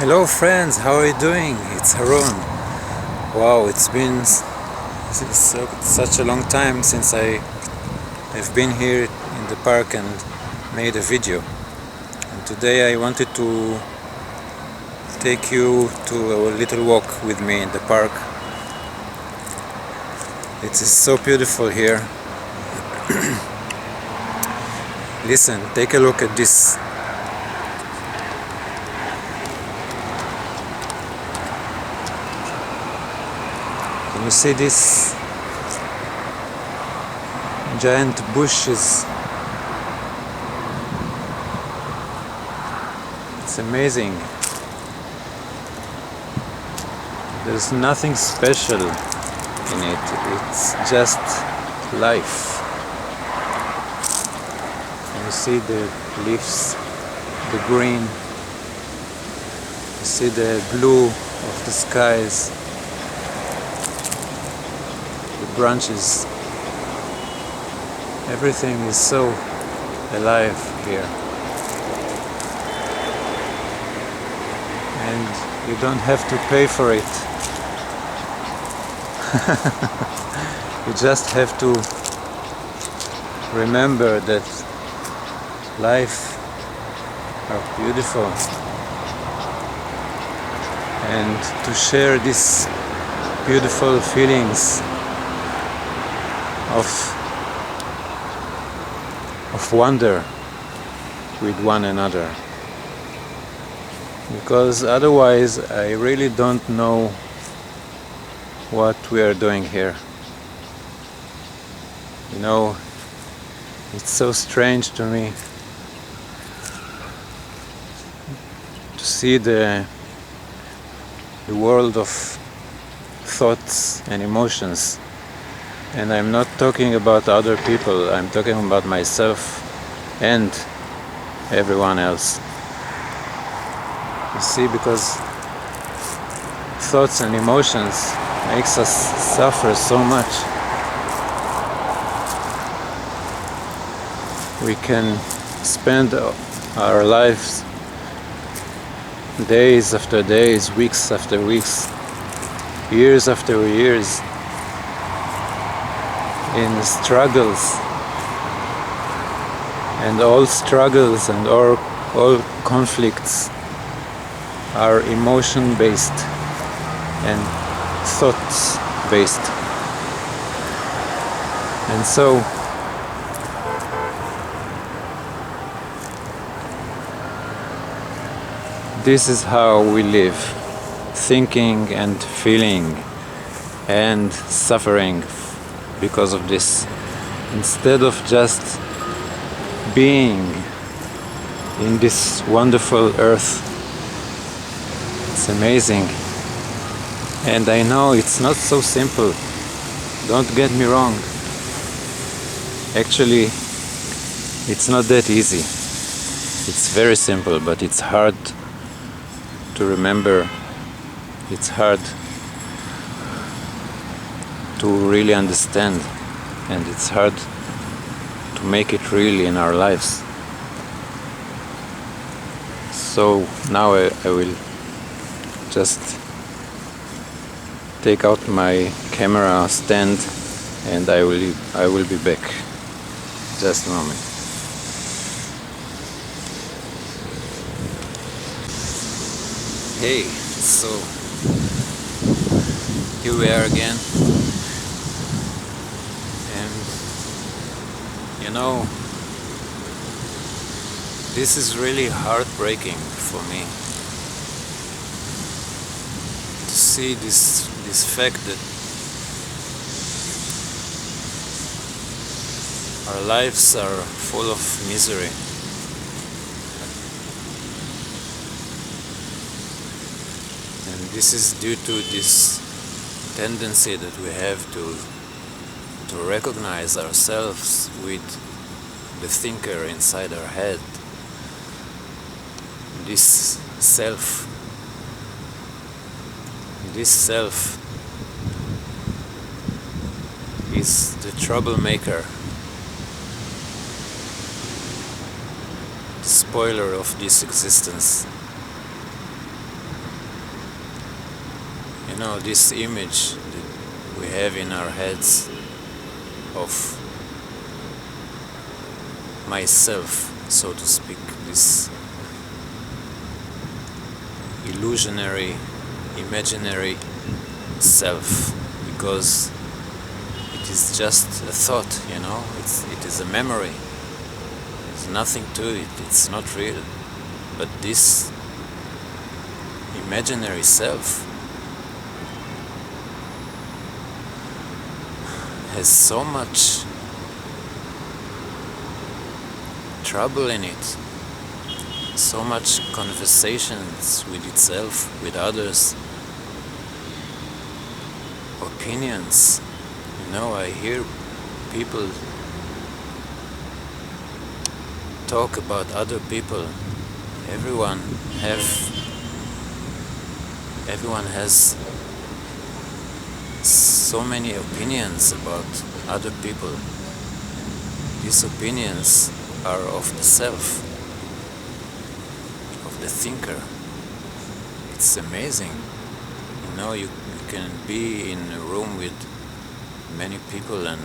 Hello friends, how are you doing? It's Harun. Wow, it's been such a long time since I've been here in the park and made a video. And today I wanted to take you to a little walk with me in the park. It is so beautiful here. Listen, take a look at this. Can you see this giant bushes? It's amazing. There's nothing special in it. It's just life. And you see the leaves, the green. You see the blue of the skies. Branches. Everything is so alive here, and you don't have to pay for it. You just have to remember that life are beautiful, and to share these beautiful feelings of wonder with one another, because otherwise I really don't know what we are doing here. You know, it's so strange to me to see the world of thoughts and emotions. And I'm not talking about other people, I'm talking about myself and everyone else. You see, because thoughts and emotions makes us suffer so much. We can spend our lives days after days, weeks after weeks, years after years in struggles, and all struggles and all conflicts are emotion based and thoughts based. And so this is how we live, thinking and feeling and suffering because of this, instead of just being in this wonderful earth. It's amazing, and I know it's not so simple, don't get me wrong. Actually, it's not that easy. It's very simple, but it's hard to remember. It's hard to really understand, and it's hard to make it really in our lives. So now I will just take out my camera stand, and I will be back. Just a moment. Hey, so here we are again. You know, this is really heartbreaking for me to see this fact that our lives are full of misery. And this is due to this tendency that we have to recognize ourselves with the thinker inside our head. This self is the troublemaker, the spoiler of this existence. You know, this image that we have in our heads of myself, so to speak, this illusionary, imaginary self, because it is just a thought, you know, it is a memory, there's nothing to it, it's not real. But this imaginary self has so much trouble in it, so much conversations with itself, with others, opinions. You know, I hear people talk about other people. Everyone has so many opinions about other people. These opinions are of the self, of the thinker. It's amazing. You know, you can be in a room with many people and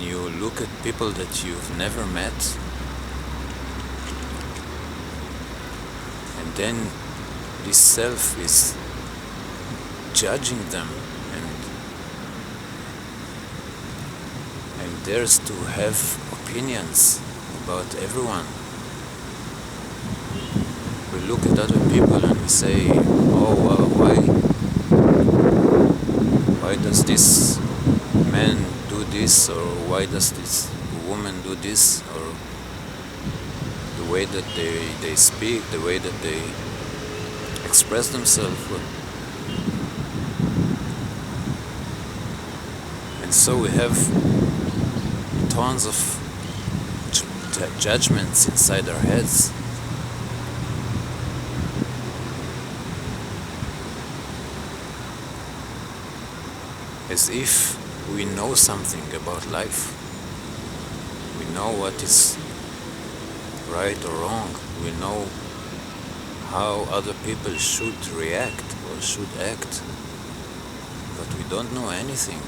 you look at people that you've never met, and then this self is judging them and dares to have opinions about everyone. We look at other people and we say, oh well, why does this man do this, or why does this woman do this, or the way that they speak, the way that they express themselves. And so we have tons of judgments inside our heads. As if we know something about life. We know what is right or wrong. We know how other people should react or should act. But we don't know anything.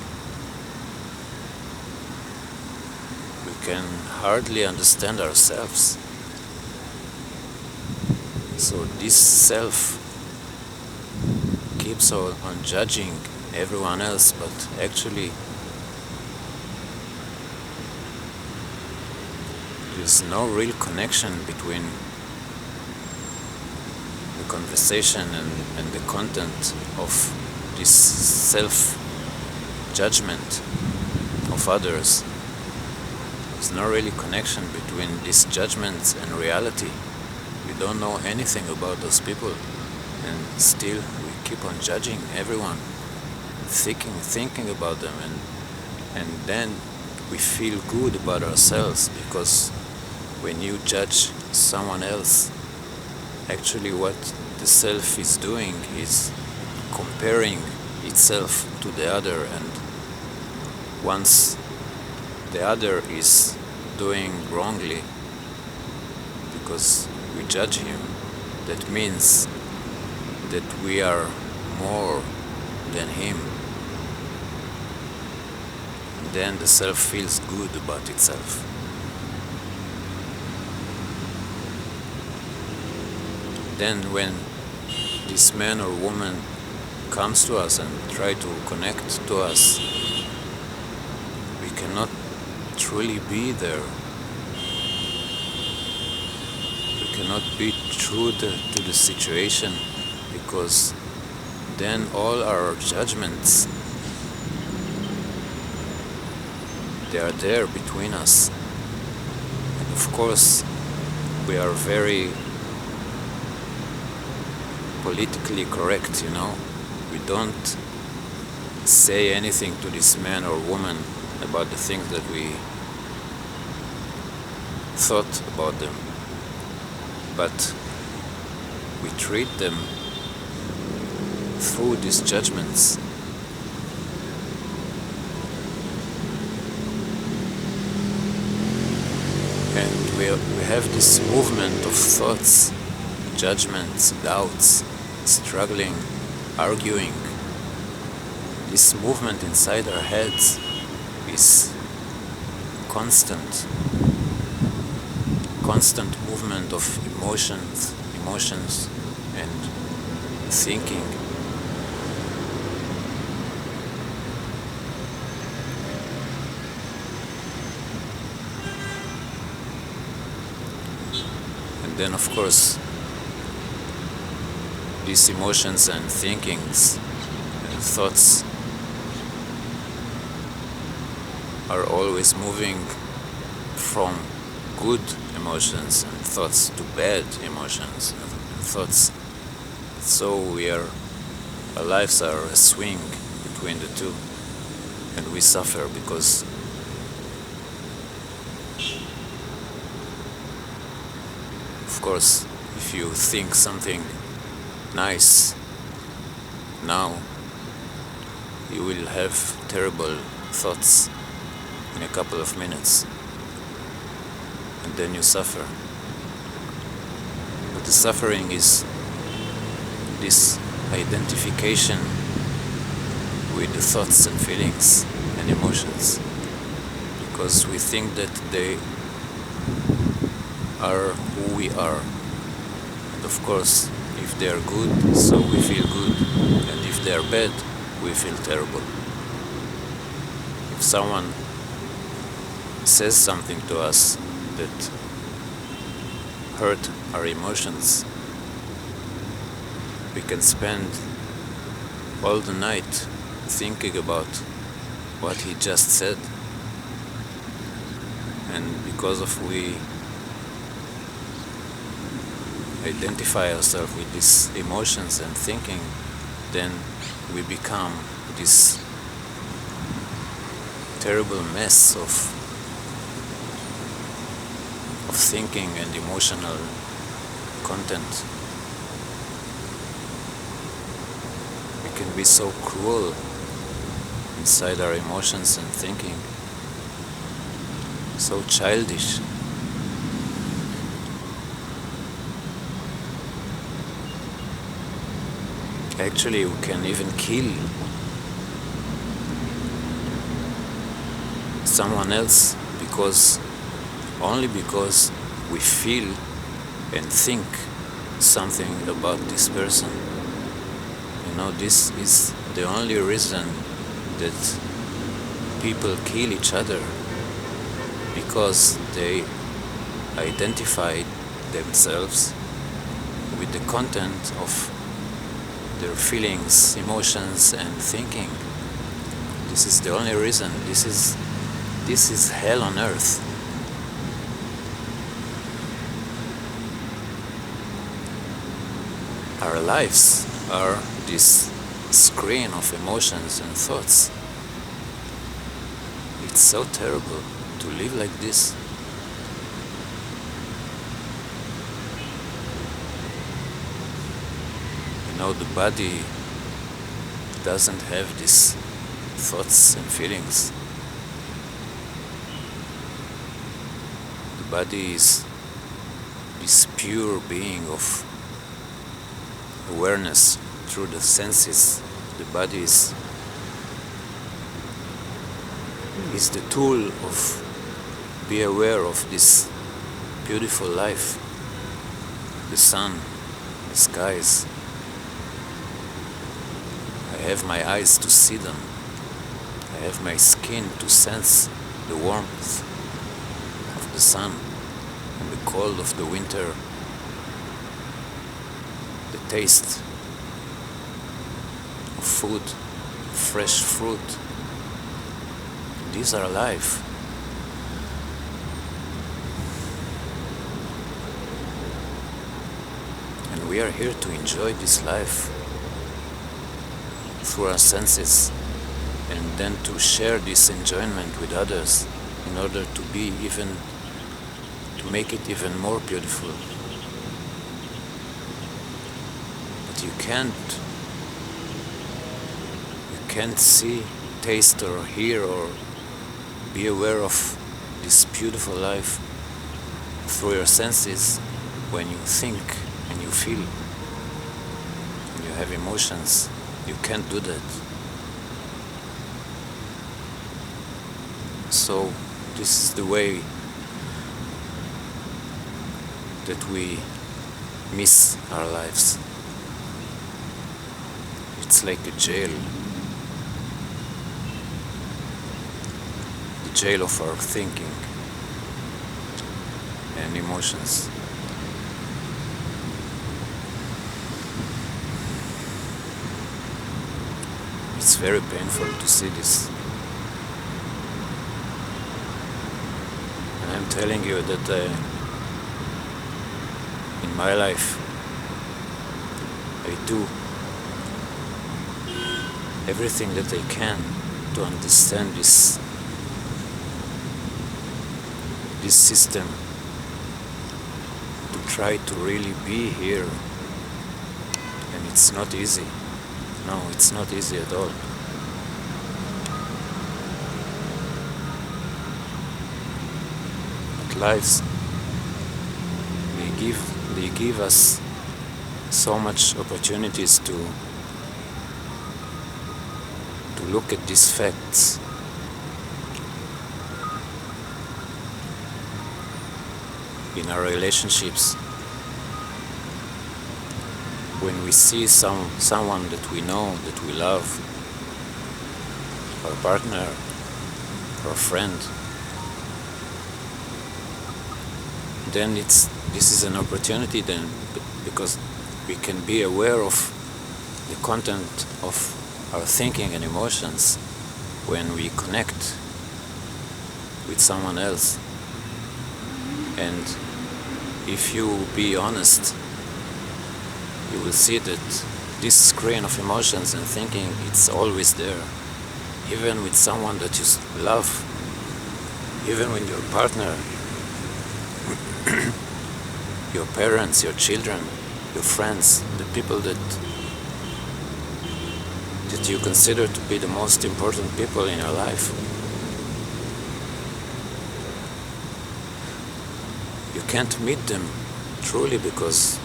We can hardly understand ourselves. So this self keeps on judging everyone else, but actually there's no real connection between the conversation and the content of this self-judgment of others. There's no really connection between these judgments and reality. We don't know anything about those people, and still we keep on judging everyone, thinking about them, and then we feel good about ourselves, because when you judge someone else, actually what the self is doing is comparing itself to the other, and once the other is doing wrongly because we judge him, that means that we are more than him. Then the self feels good about itself. Then when this man or woman comes to us and try to connect to us, we cannot truly be there. We cannot be true to the situation, because then all our judgments, they are there between us. And of course, we are very politically correct, you know. We don't say anything to this man or woman about the things that we thought about them, but we treat them through these judgments. And we have this movement of thoughts judgments, doubts, struggling, arguing. This movement inside our heads is constant movement of emotions and thinking. And then of course these emotions and thinkings and thoughts are always moving from good emotions and thoughts to bad emotions and thoughts. So our lives are a swing between the two, and we suffer because of course if you think something nice now, you will have terrible thoughts in a couple of minutes, and then you suffer. But the suffering is this identification with the thoughts and feelings and emotions, because we think that they are who we are. And of course, if they are good, so we feel good, and if they are bad, we feel terrible. If someone says something to us that hurt our emotions, we can spend all the night thinking about what he just said, and because of we identify ourselves with these emotions and thinking, then we become this terrible mess of thinking and emotional content. We can be so cruel inside our emotions and thinking, so childish. Actually, we can even kill someone else only because we feel and think something about this person. You know, this is the only reason that people kill each other, because they identify themselves with the content of their feelings, emotions and thinking. This is the only reason. This is hell on earth. Our lives are this screen of emotions and thoughts. It's so terrible to live like this. You know, the body doesn't have these thoughts and feelings. The body is this pure being of awareness through the senses. The body is the tool of be aware of this beautiful life, the sun, the skies. I have my eyes to see them. I have my skin to sense the warmth of the sun and the cold of the winter, the taste of food, fresh fruit. These are alive. And we are here to enjoy this life through our senses, and then to share this enjoyment with others in order to make it even more beautiful. But you can't see, taste or hear or be aware of this beautiful life through your senses when you think and and you feel, and you have emotions. You can't do that. So this is the way that we miss our lives. It's like a jail. The jail of our thinking and emotions. It's very painful to see this. And I'm telling you that in my life I do everything that I can to understand this system, to try to really be here. And it's not easy. No, it's not easy at all. But lives, they give us so much opportunities to look at these facts. In our relationships, when we see someone that we know, that we love, our partner, our friend, then this is an opportunity then, because we can be aware of the content of our thinking and emotions when we connect with someone else. And if you be honest, you will see that this screen of emotions and thinking, it's always there. Even with someone that you love, even with your partner, your parents, your children, your friends, the people that you consider to be the most important people in your life. You can't meet them truly because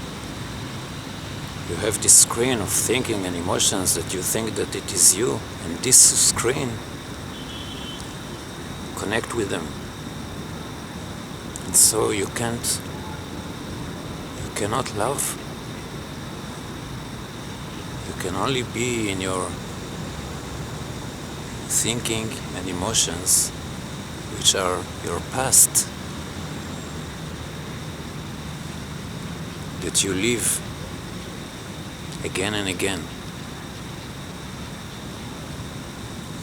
you have this screen of thinking and emotions that you think that it is you, and this screen connect with them. And so you cannot love. You can only be in your thinking and emotions, which are your past, that you live again and again.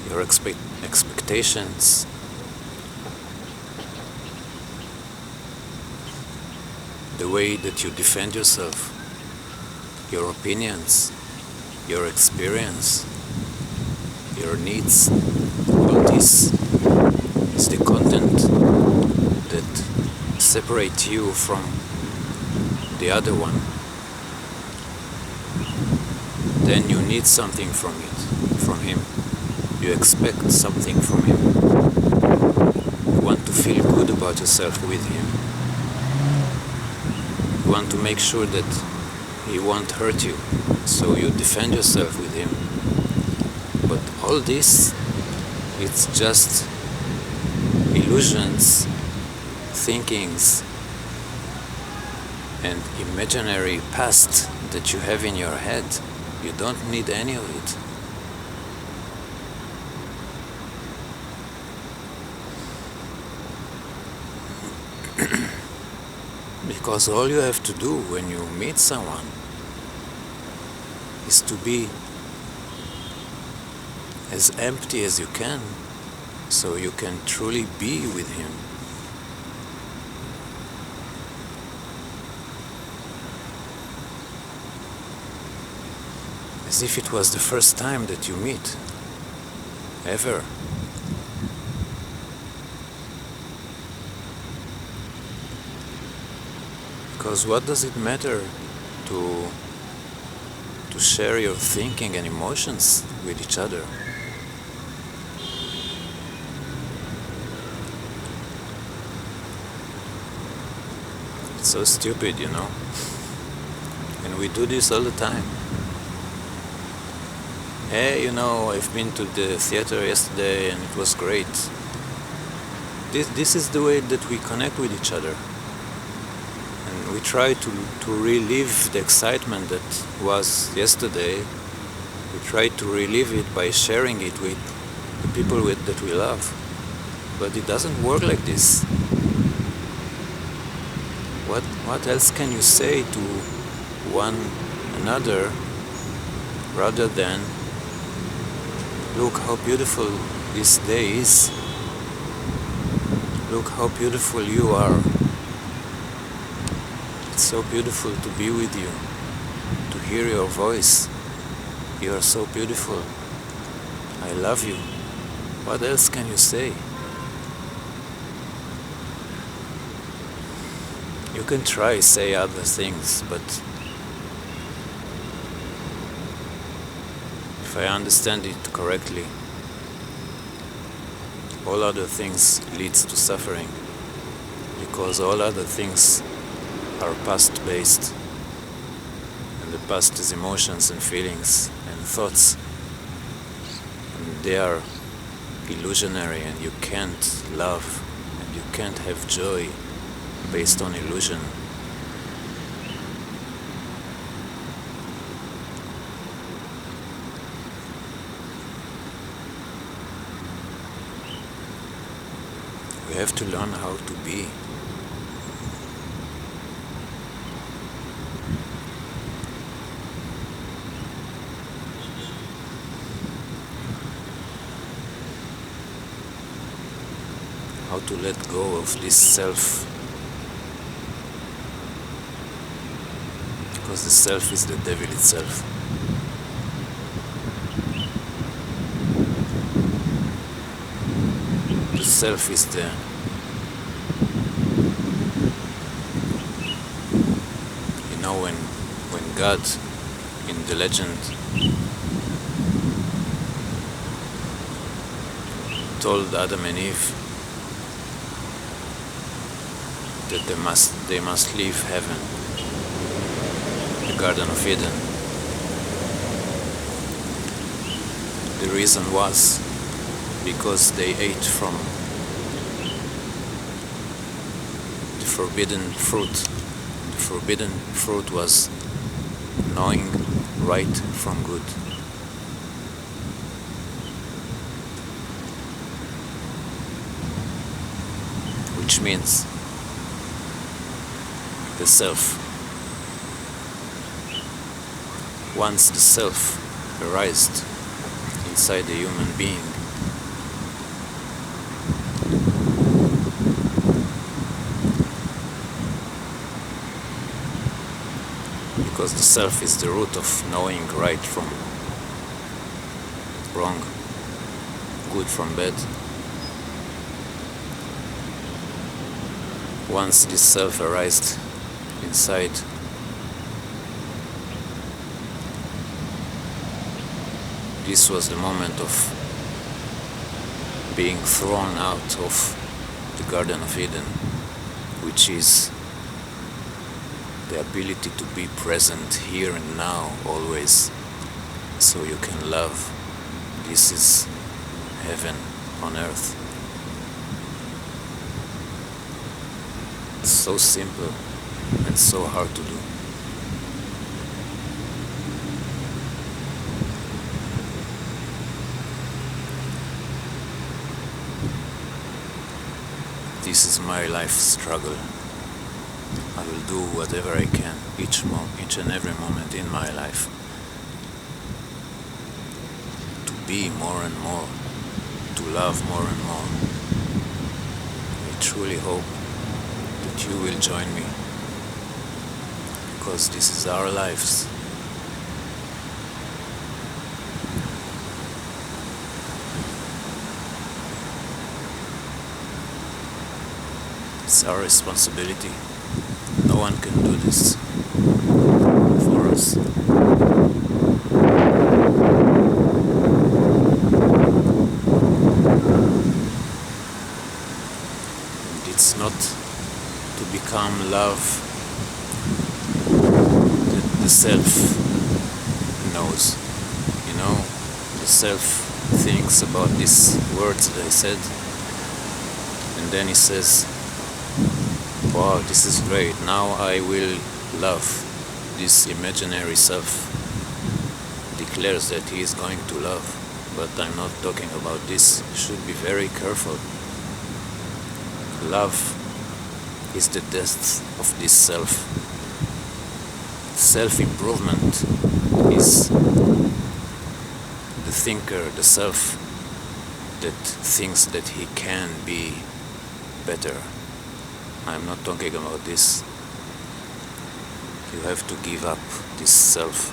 Your expectations, the way that you defend yourself, your opinions, your experience, your needs, all this is the content that separates you from the other one. Then you need something from him. You expect something from him. You want to feel good about yourself with him. You want to make sure that he won't hurt you, so you defend yourself with him. But all this, it's just illusions, thinkings, and imaginary past that you have in your head. You don't need any of it. Because all you have to do when you meet someone is to be as empty as you can, so you can truly be with him. As if it was the first time that you meet, ever. Because what does it matter to share your thinking and emotions with each other? It's so stupid, you know? And we do this all the time. Hey, I've been to the theater yesterday and it was great. This is the way that we connect with each other. And we try to relive the excitement that was yesterday. We try to relive it by sharing it with the people that we love. But it doesn't work like this. What else can you say to one another rather than, look how beautiful this day is. Look how beautiful you are. It's so beautiful to be with you, to hear your voice. You are so beautiful. I love you. What else can you say? You can try say other things, but if I understand it correctly, all other things leads to suffering, because all other things are past based, and the past is emotions and feelings and thoughts, and they are illusionary, and you can't love and you can't have joy based on illusion. We have to learn how to be. How to let go of this self. Because the self is the devil itself. The self is the when God in the legend told Adam and Eve that they must leave heaven, the Garden of Eden. The reason was because they ate from the forbidden fruit. The forbidden fruit was knowing right from good. Which means the self. Once the self arises inside the human being, because the self is the root of knowing right from wrong, good from bad. Once this self arises inside, this was the moment of being thrown out of the Garden of Eden, which is the ability to be present here and now, always, so you can love. This is heaven on earth. It's so simple and so hard to do. This is my life struggle. I will do whatever I can each and every moment in my life to be more and more, to love more and more. I truly hope that you will join me, because this is our lives. It's our responsibility. No one can do this for us. And it's not to become love. The the self knows. You know, the self thinks about these words that I said, and then he says, wow, this is great, now I will love. This imaginary self declares that he is going to love, but I'm not talking about this. You should be very careful. Love is the death of this self. Self-improvement is the thinker, the self that thinks that he can be better. I'm not talking about this. You have to give up this self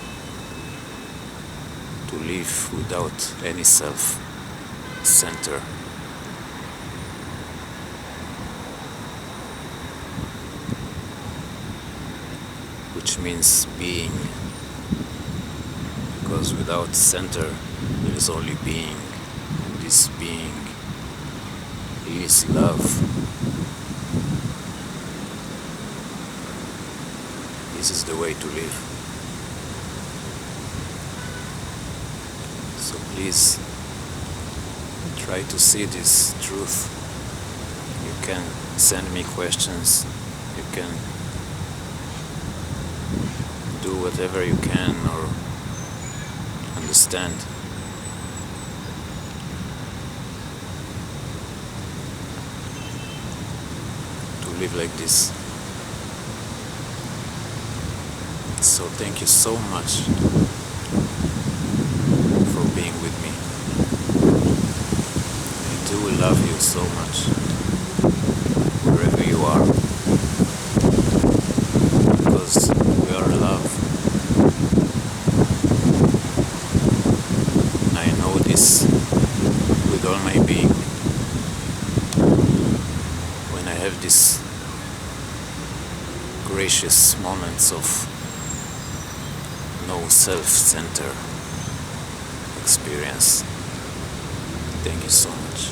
to live without any self-center. Which means being, because without center there is only being, and this being is love. This is the way to live. So please try to see this truth. You can send me questions, you can do whatever you can or understand. To live like this. So thank you so much for being with me. I do love you so much, wherever you are, because we are love. I know this with all my being. When I have these gracious moments of no self-center experience. Thank you so much.